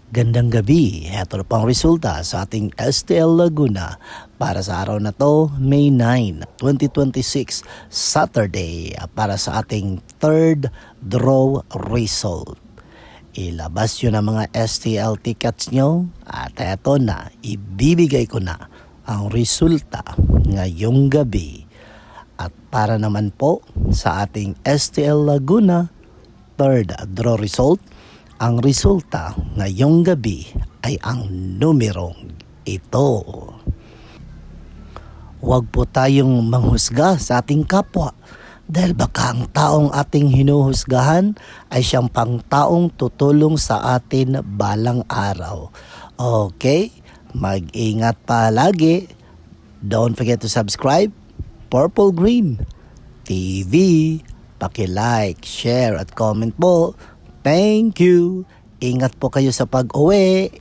Gandang gabi, heto na pang resulta sa ating STL Laguna para sa araw na to, May 9, 2026, Saturday, para sa ating third draw result. Ilabas yun ang mga STL tickets nyo at eto na, ibibigay ko na ang resulta ngayong gabi. At para naman po sa ating STL Laguna third draw result, ang resulta ngayong gabi ay ang numerong ito. Huwag po tayong manghusga sa ating kapwa dahil baka ang taong ating hinuhusgahan ay siyang pangtaong tutulong sa atin balang araw. Okay? Mag-ingat palagi. Don't forget to subscribe. Purple Green TV. Paki-like, share at comment po. Thank you. Ingat po kayo sa pag-uwi.